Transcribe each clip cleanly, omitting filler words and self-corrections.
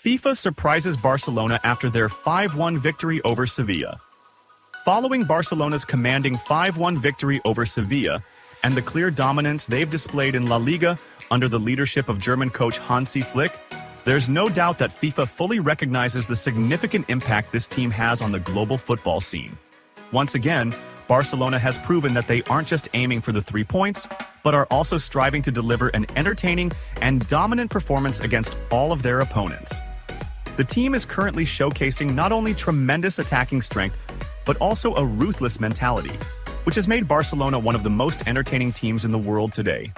FIFA surprises Barcelona after their 5-1 victory over Sevilla. Following Barcelona's commanding 5-1 victory over Sevilla and the clear dominance they've displayed in La Liga under the leadership of German coach Hansi Flick, there's no doubt that FIFA fully recognizes the significant impact this team has on the global football scene. Once again, Barcelona has proven that they aren't just aiming for the 3 points, but are also striving to deliver an entertaining and dominant performance against all of their opponents. The team is currently showcasing not only tremendous attacking strength, but also a ruthless mentality, which has made Barcelona one of the most entertaining teams in the world today.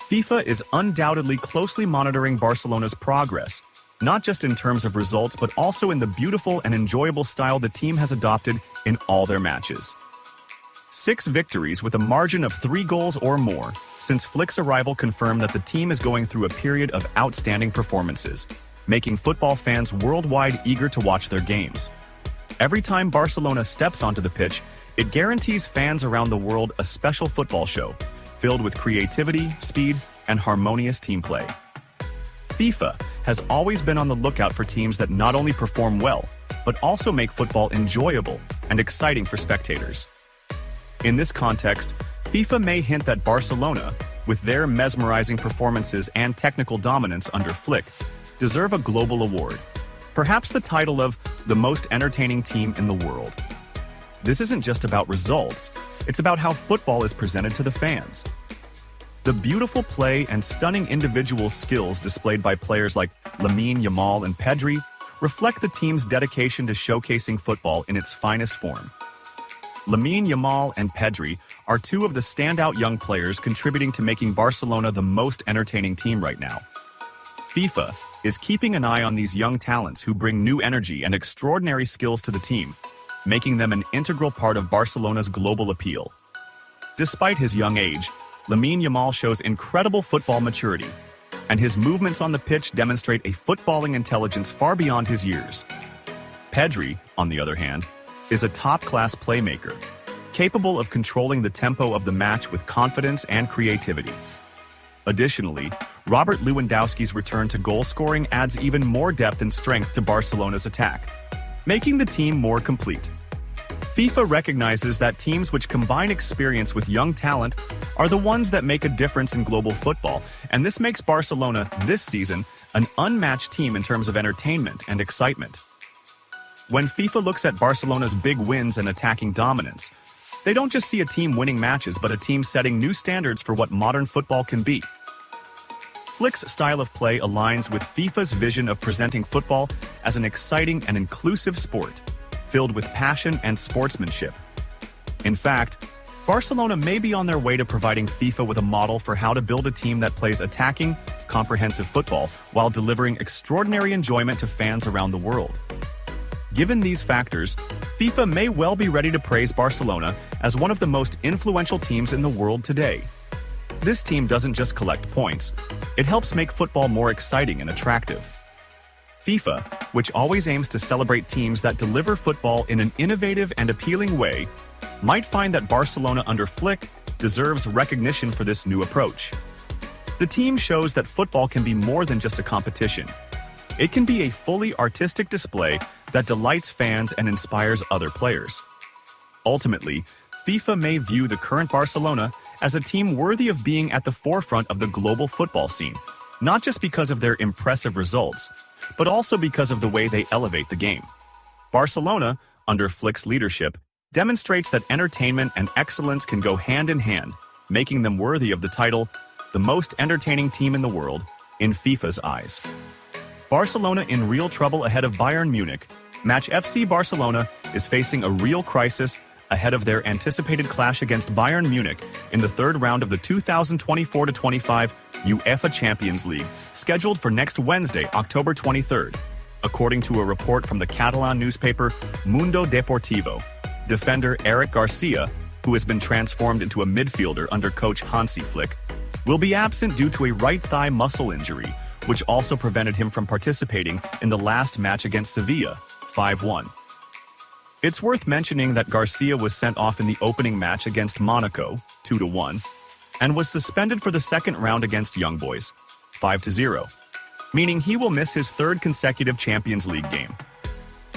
FIFA is undoubtedly closely monitoring Barcelona's progress, not just in terms of results, but also in the beautiful and enjoyable style the team has adopted in all their matches. 6 victories with a margin of 3 goals or more since Flick's arrival confirm that the team is going through a period of outstanding performances, making football fans worldwide eager to watch their games. Every time Barcelona steps onto the pitch, it guarantees fans around the world a special football show, filled with creativity, speed, and harmonious team play. FIFA has always been on the lookout for teams that not only perform well, but also make football enjoyable and exciting for spectators. In this context, FIFA may hint that Barcelona, with their mesmerizing performances and technical dominance under Flick, deserve a global award, perhaps the title of the most entertaining team in the world. This isn't just about results, it's about how football is presented to the fans. The beautiful play and stunning individual skills displayed by players like Lamine Yamal and Pedri reflect the team's dedication to showcasing football in its finest form. Lamine Yamal and Pedri are 2 of the standout young players contributing to making Barcelona the most entertaining team right now. FIFA is keeping an eye on these young talents who bring new energy and extraordinary skills to the team, making them an integral part of Barcelona's global appeal. Despite his young age, Lamine Yamal shows incredible football maturity, and his movements on the pitch demonstrate a footballing intelligence far beyond his years. Pedri, on the other hand, is a top-class playmaker, capable of controlling the tempo of the match with confidence and creativity. Additionally, Robert Lewandowski's return to goal-scoring adds even more depth and strength to Barcelona's attack, making the team more complete. FIFA recognizes that teams which combine experience with young talent are the ones that make a difference in global football, and this makes Barcelona, this season, an unmatched team in terms of entertainment and excitement. When FIFA looks at Barcelona's big wins and attacking dominance, they don't just see a team winning matches, but a team setting new standards for what modern football can be. Flick's style of play aligns with FIFA's vision of presenting football as an exciting and inclusive sport, filled with passion and sportsmanship. In fact, Barcelona may be on their way to providing FIFA with a model for how to build a team that plays attacking, comprehensive football while delivering extraordinary enjoyment to fans around the world. Given these factors, FIFA may well be ready to praise Barcelona as one of the most influential teams in the world today. This team doesn't just collect points, it helps make football more exciting and attractive. FIFA, which always aims to celebrate teams that deliver football in an innovative and appealing way, might find that Barcelona under Flick deserves recognition for this new approach. The team shows that football can be more than just a competition. It can be a fully artistic display that delights fans and inspires other players. Ultimately, FIFA may view the current Barcelona as a team worthy of being at the forefront of the global football scene, not just because of their impressive results, but also because of the way they elevate the game. Barcelona, under Flick's leadership, demonstrates that entertainment and excellence can go hand in hand, making them worthy of the title, the most entertaining team in the world, in FIFA's eyes. Barcelona in real trouble ahead of Bayern Munich. Match FC Barcelona is facing a real crisis ahead of their anticipated clash against Bayern Munich in the 3rd round of the 2024-25 UEFA Champions League, scheduled for next Wednesday, October 23rd, according to a report from the Catalan newspaper Mundo Deportivo. Defender Eric Garcia, who has been transformed into a midfielder under coach Hansi Flick, will be absent due to a right thigh muscle injury, which also prevented him from participating in the last match against Sevilla, 5-1. It's worth mentioning that Garcia was sent off in the opening match against Monaco, 2-1, and was suspended for the second round against Young Boys, 5-0. meaning he will miss his third consecutive Champions League game.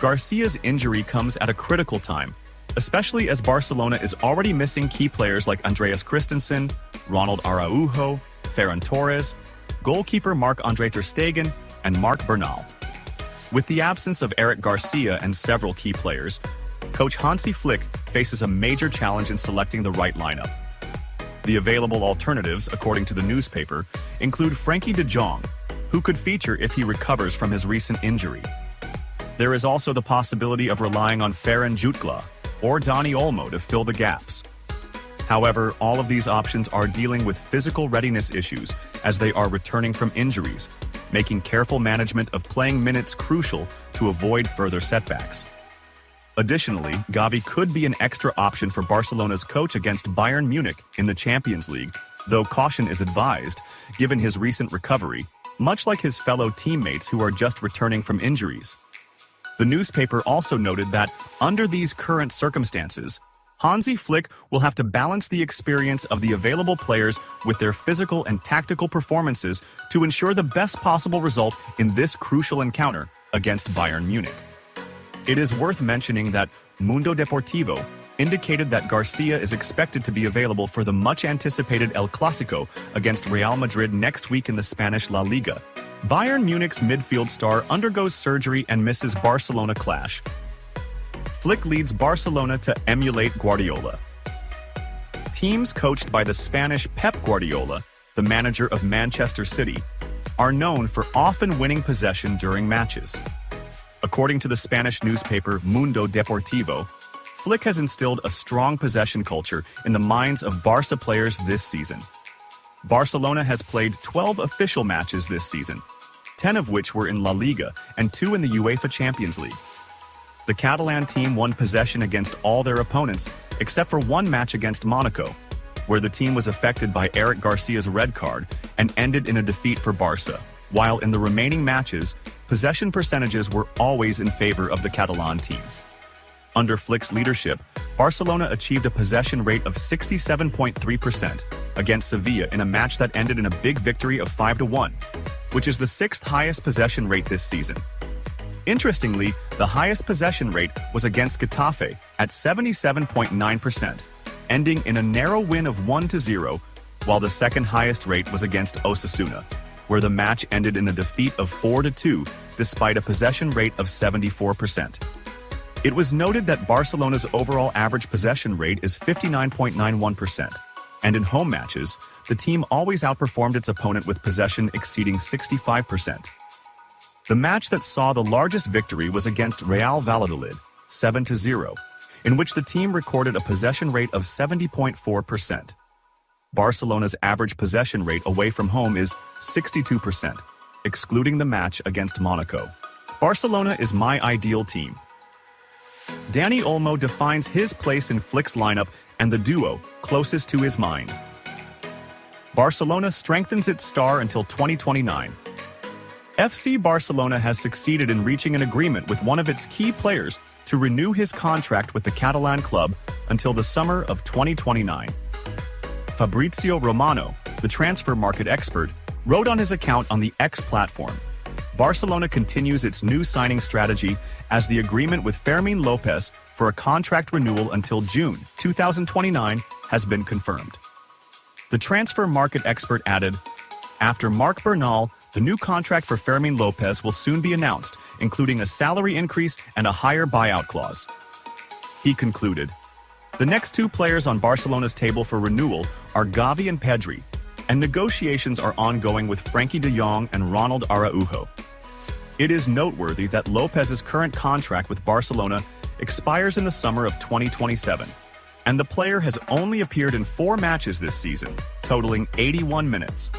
Garcia's injury comes at a critical time, especially as Barcelona is already missing key players like Andreas Christensen, Ronald Araujo, Ferran Torres, goalkeeper Marc-Andre ter Stegen, and Marc Bernal. With the absence of Eric Garcia and several key players, coach Hansi Flick faces a major challenge in selecting the right lineup. The available alternatives, according to the newspaper, include Frankie de Jong, who could feature if he recovers from his recent injury. There is also the possibility of relying on Ferran Jutgla or Dani Olmo to fill the gaps. However, all of these options are dealing with physical readiness issues as they are returning from injuries, making careful management of playing minutes crucial to avoid further setbacks. Additionally, Gavi could be an extra option for Barcelona's coach against Bayern Munich in the Champions League, though caution is advised, given his recent recovery, much like his fellow teammates who are just returning from injuries. The newspaper also noted that, under these current circumstances, Hansi Flick will have to balance the experience of the available players with their physical and tactical performances to ensure the best possible result in this crucial encounter against Bayern Munich. It is worth mentioning that Mundo Deportivo indicated that Garcia is expected to be available for the much-anticipated El Clásico against Real Madrid next week in the Spanish La Liga. Bayern Munich's midfield star undergoes surgery and misses Barcelona clash. Flick leads Barcelona to emulate Guardiola. Teams coached by the Spanish Pep Guardiola, the manager of Manchester City, are known for often winning possession during matches. According to the Spanish newspaper Mundo Deportivo, Flick has instilled a strong possession culture in the minds of Barca players this season. Barcelona has played 12 official matches this season, 10 of which were in La Liga and 2 in the UEFA Champions League. The Catalan team won possession against all their opponents except for one match against Monaco, where the team was affected by Eric Garcia's red card and ended in a defeat for Barca, while in the remaining matches, possession percentages were always in favor of the Catalan team. Under Flick's leadership, Barcelona achieved a possession rate of 67.3% against Sevilla in a match that ended in a big victory of 5-1, which is the 6th highest possession rate this season. Interestingly, the highest possession rate was against Getafe at 77.9%, ending in a narrow win of 1-0, while the second highest rate was against Osasuna, where the match ended in a defeat of 4-2 despite a possession rate of 74%. It was noted that Barcelona's overall average possession rate is 59.91%, and in home matches, the team always outperformed its opponent with possession exceeding 65%. The match that saw the largest victory was against Real Valladolid, 7-0, in which the team recorded a possession rate of 70.4%. Barcelona's average possession rate away from home is 62%, excluding the match against Monaco. Barcelona is my ideal team. Dani Olmo defines his place in Flick's lineup and the duo closest to his mind. Barcelona strengthens its star until 2029. FC Barcelona has succeeded in reaching an agreement with one of its key players to renew his contract with the Catalan club until the summer of 2029. Fabrizio Romano, the transfer market expert, wrote on his account on the X platform, Barcelona continues its new signing strategy as the agreement with Fermín López for a contract renewal until June 2029 has been confirmed. The transfer market expert added, after Marc Bernal, the new contract for Fermín López will soon be announced, including a salary increase and a higher buyout clause. He concluded, the next two players on Barcelona's table for renewal are Gavi and Pedri, and negotiations are ongoing with Frankie de Jong and Ronald Araujo. It is noteworthy that Lopez's current contract with Barcelona expires in the summer of 2027, and the player has only appeared in 4 matches this season, totaling 81 minutes.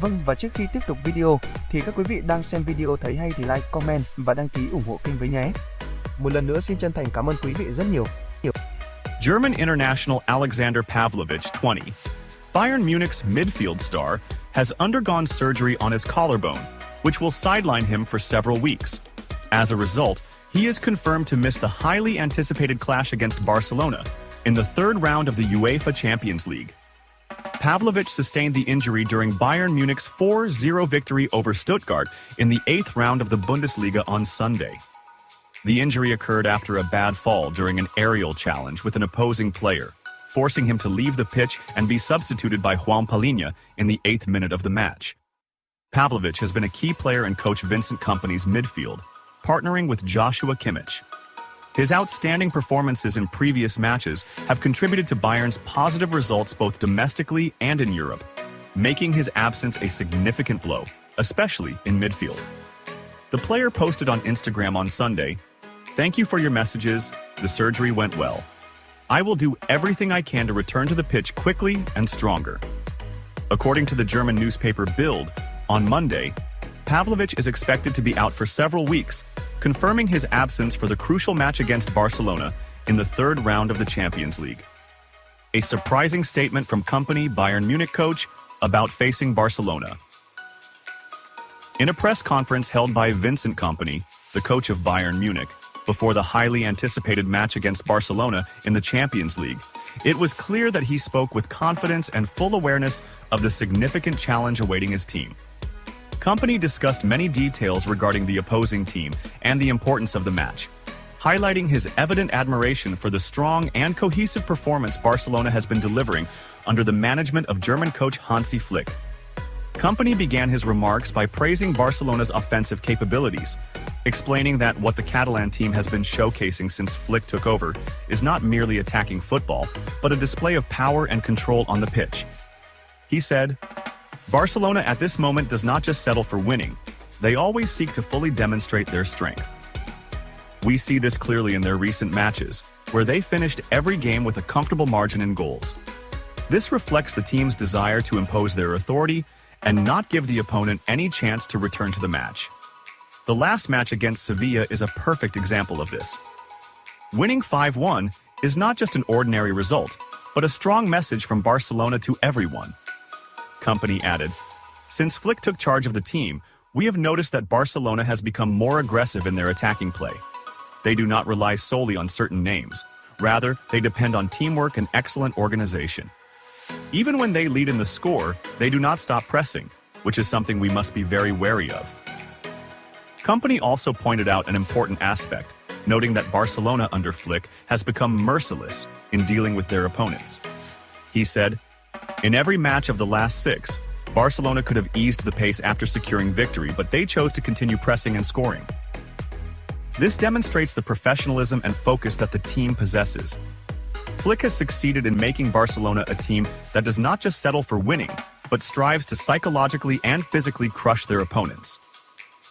Vâng, và trước khi tiếp tục video thì các quý vị đang xem video thấy hay thì like, comment và đăng ký ủng hộ kênh với nhé. Một lần nữa xin chân thành cảm ơn quý vị rất nhiều. German international Alexander Pavlovich, 20, Bayern Munich's midfield star, has undergone surgery on his collarbone, which will sideline him for several weeks. As a result, he is confirmed to miss the highly anticipated clash against Barcelona in the third round of the UEFA Champions League. Pavlovic sustained the injury during Bayern Munich's 4-0 victory over Stuttgart in the 8th round of the Bundesliga on Sunday. The injury occurred after a bad fall during an aerial challenge with an opposing player, forcing him to leave the pitch and be substituted by João Palhinha in the 8th minute of the match. Pavlovic has been a key player in coach Vincent Kompany's midfield, partnering with Joshua Kimmich. His outstanding performances in previous matches have contributed to Bayern's positive results both domestically and in Europe, making his absence a significant blow, especially in midfield. The player posted on Instagram on Sunday, "Thank you for your messages, the surgery went well. I will do everything I can to return to the pitch quickly and stronger." According to the German newspaper Bild, on Monday, Pavlovic is expected to be out for several weeks, confirming his absence for the crucial match against Barcelona in the 3rd round of the Champions League. A surprising statement from Kompany Bayern Munich coach about facing Barcelona. In a press conference held by Vincent Kompany, the coach of Bayern Munich, before the highly anticipated match against Barcelona in the Champions League, it was clear that he spoke with confidence and full awareness of the significant challenge awaiting his team. Kompany discussed many details regarding the opposing team and the importance of the match, highlighting his evident admiration for the strong and cohesive performance Barcelona has been delivering under the management of German coach Hansi Flick. Kompany began his remarks by praising Barcelona's offensive capabilities, explaining that what the Catalan team has been showcasing since Flick took over is not merely attacking football, but a display of power and control on the pitch. He said, "Barcelona at this moment does not just settle for winning, they always seek to fully demonstrate their strength. We see this clearly in their recent matches, where they finished every game with a comfortable margin in goals. This reflects the team's desire to impose their authority and not give the opponent any chance to return to the match. The last match against Sevilla is a perfect example of this. Winning 5-1 is not just an ordinary result, but a strong message from Barcelona to everyone." Kompany added, "Since Flick took charge of the team, we have noticed that Barcelona has become more aggressive in their attacking play. They do not rely solely on certain names. Rather, they depend on teamwork and excellent organization. Even when they lead in the score, they do not stop pressing, which is something we must be very wary of." Kompany also pointed out an important aspect, noting that Barcelona under Flick has become merciless in dealing with their opponents. He said, "In every match of the last 6, Barcelona could have eased the pace after securing victory, but they chose to continue pressing and scoring. This demonstrates the professionalism and focus that the team possesses. Flick has succeeded in making Barcelona a team that does not just settle for winning, but strives to psychologically and physically crush their opponents."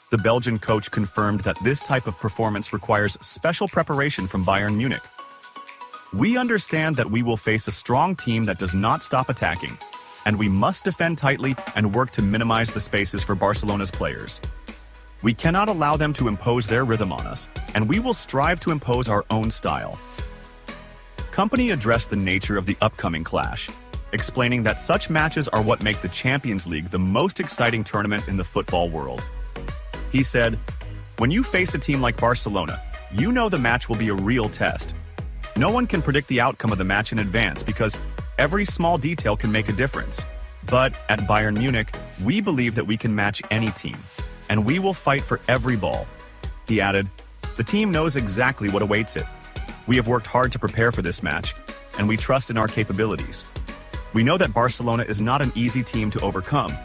The Belgian coach confirmed that this type of performance requires special preparation from Bayern Munich. "We understand that we will face a strong team that does not stop attacking, and we must defend tightly and work to minimize the spaces for Barcelona's players. We cannot allow them to impose their rhythm on us, and we will strive to impose our own style." Kompany addressed the nature of the upcoming clash, explaining that such matches are what make the Champions League the most exciting tournament in the football world. He said, "When you face a team like Barcelona, you know the match will be a real test. No one can predict the outcome of the match in advance because every small detail can make a difference. But at Bayern Munich, we believe that we can match any team, and we will fight for every ball." He added, "The team knows exactly what awaits it. We have worked hard to prepare for this match, and we trust in our capabilities. We know that Barcelona is not an easy team to overcome,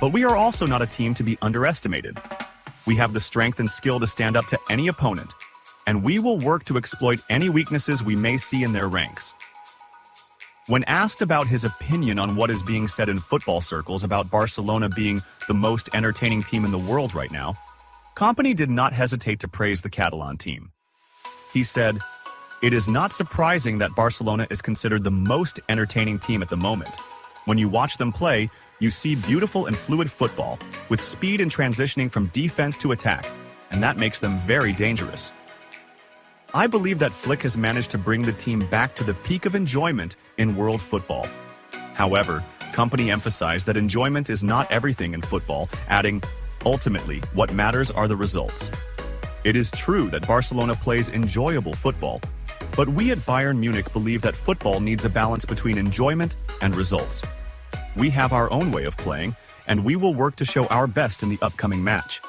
but we are also not a team to be underestimated. We have the strength and skill to stand up to any opponent, and we will work to exploit any weaknesses we may see in their ranks." When asked about his opinion on what is being said in football circles about Barcelona being the most entertaining team in the world right now, Kompany did not hesitate to praise the Catalan team. He said, "It is not surprising that Barcelona is considered the most entertaining team at the moment. When you watch them play, you see beautiful and fluid football, with speed and transitioning from defense to attack, and that makes them very dangerous. I believe that Flick has managed to bring the team back to the peak of enjoyment in world football." However, Kompany emphasized that enjoyment is not everything in football, adding, "Ultimately, what matters are the results. It is true that Barcelona plays enjoyable football, but we at Bayern Munich believe that football needs a balance between enjoyment and results. We have our own way of playing, and we will work to show our best in the upcoming match.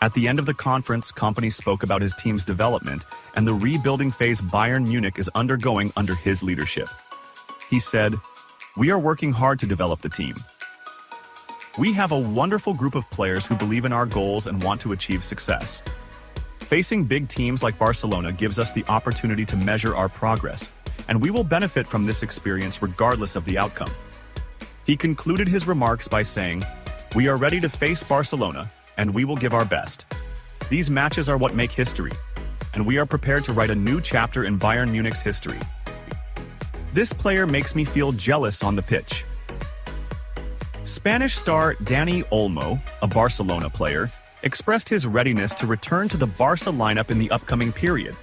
At the end of the conference, Kompany spoke about his team's development and the rebuilding phase Bayern Munich is undergoing under his leadership. He said, "We are working hard to develop the team. We have a wonderful group of players who believe in our goals and want to achieve success. Facing big teams like Barcelona gives us the opportunity to measure our progress, and we will benefit from this experience regardless of the outcome." He concluded his remarks by saying, "We are ready to face Barcelona, and we will give our best. These matches are what make history, and we are prepared to write a new chapter in Bayern Munich's history. This player makes me feel jealous on the pitch." Spanish star Dani Olmo, a Barcelona player, expressed his readiness to return to the Barca lineup in the upcoming period,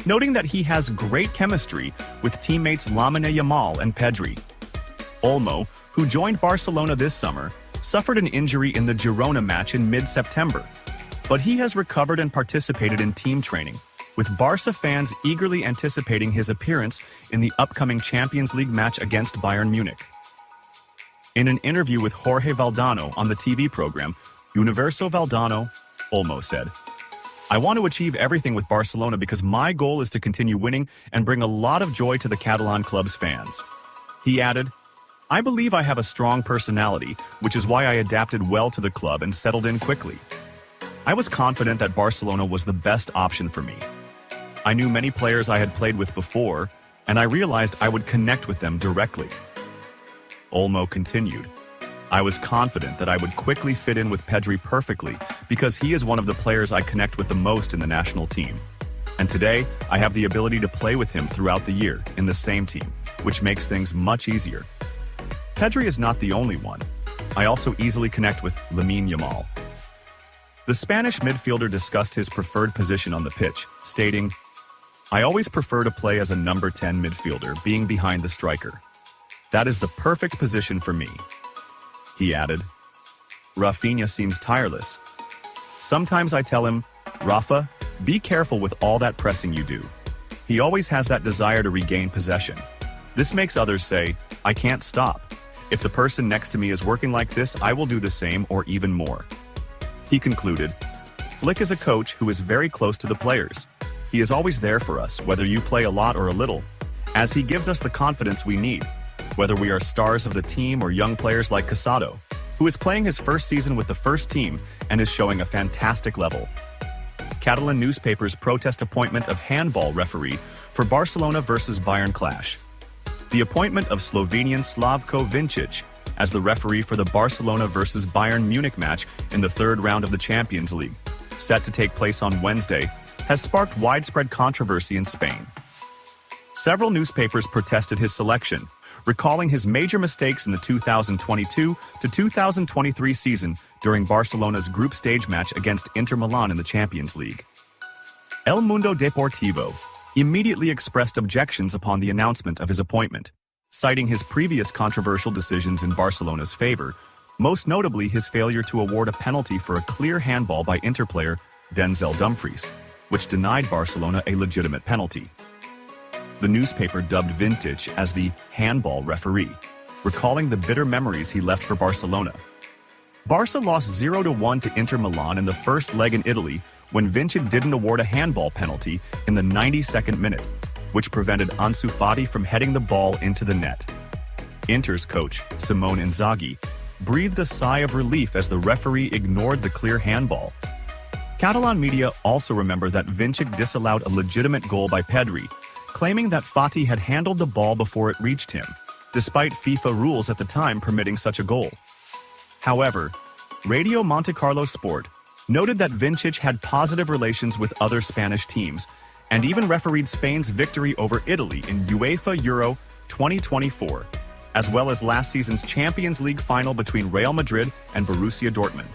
noting that he has great chemistry with teammates Lamine Yamal and Pedri. Olmo, who joined Barcelona this summer, suffered an injury in the Girona match in mid-September, but he has recovered and participated in team training, with Barca fans eagerly anticipating his appearance in the upcoming Champions League match against Bayern Munich. In an interview with Jorge Valdano on the TV program Universo Valdano, Olmo said, "I want to achieve everything with Barcelona because my goal is to continue winning and bring a lot of joy to the Catalan club's fans." He added, "I believe I have a strong personality, which is why I adapted well to the club and settled in quickly. I was confident that Barcelona was the best option for me. I knew many players I had played with before, and I realized I would connect with them directly." Olmo continued, "I was confident that I would quickly fit in with Pedri perfectly because he is one of the players I connect with the most in the national team. And today, I have the ability to play with him throughout the year in the same team, which makes things much easier. Pedri is not the only one. I also easily connect with Lamine Yamal." The Spanish midfielder discussed his preferred position on the pitch, stating, "I always prefer to play as a number 10 midfielder, being behind the striker. That is the perfect position for me." He added, "Rafinha seems tireless. Sometimes I tell him, 'Rafa, be careful with all that pressing you do.' He always has that desire to regain possession. This makes others say, 'I can't stop. If the person next to me is working like this, I will do the same or even more.'" He concluded, "Flick is a coach who is very close to the players. He is always there for us, whether you play a lot or a little, as he gives us the confidence we need, whether we are stars of the team or young players like Casado, who is playing his first season with the first team and is showing a fantastic level." Catalan newspapers protest appointment of handball referee for Barcelona versus Bayern clash. The appointment of Slovenian Slavko Vincic as the referee for the Barcelona versus Bayern Munich match in the third round of the Champions League, set to take place on Wednesday, has sparked widespread controversy in Spain. Several newspapers protested his selection, recalling his major mistakes in the 2022 to 2023 season during Barcelona's group stage match against Inter Milan in the Champions League. El Mundo Deportivo immediately expressed objections upon the announcement of his appointment, citing his previous controversial decisions in Barcelona's favor, most notably his failure to award a penalty for a clear handball by Inter player Denzel Dumfries, which denied Barcelona a legitimate penalty. The newspaper dubbed Vincic as the handball referee, recalling the bitter memories he left for Barcelona. Barca lost 0-1 to Inter Milan in the first leg in Italy when Vincic didn't award a handball penalty in the 92nd minute, which prevented Ansu Fati from heading the ball into the net. Inter's coach, Simone Inzaghi, breathed a sigh of relief as the referee ignored the clear handball. Catalan media also remember that Vincic disallowed a legitimate goal by Pedri, claiming that Fati had handled the ball before it reached him, despite FIFA rules at the time permitting such a goal. However, Radio Monte Carlo Sport noted that Vincic had positive relations with other Spanish teams and even refereed Spain's victory over Italy in UEFA Euro 2024, as well as last season's Champions League final between Real Madrid and Borussia Dortmund.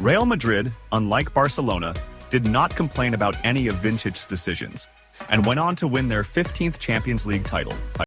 Real Madrid, unlike Barcelona, did not complain about any of Vincic's decisions, and went on to win their 15th Champions League title.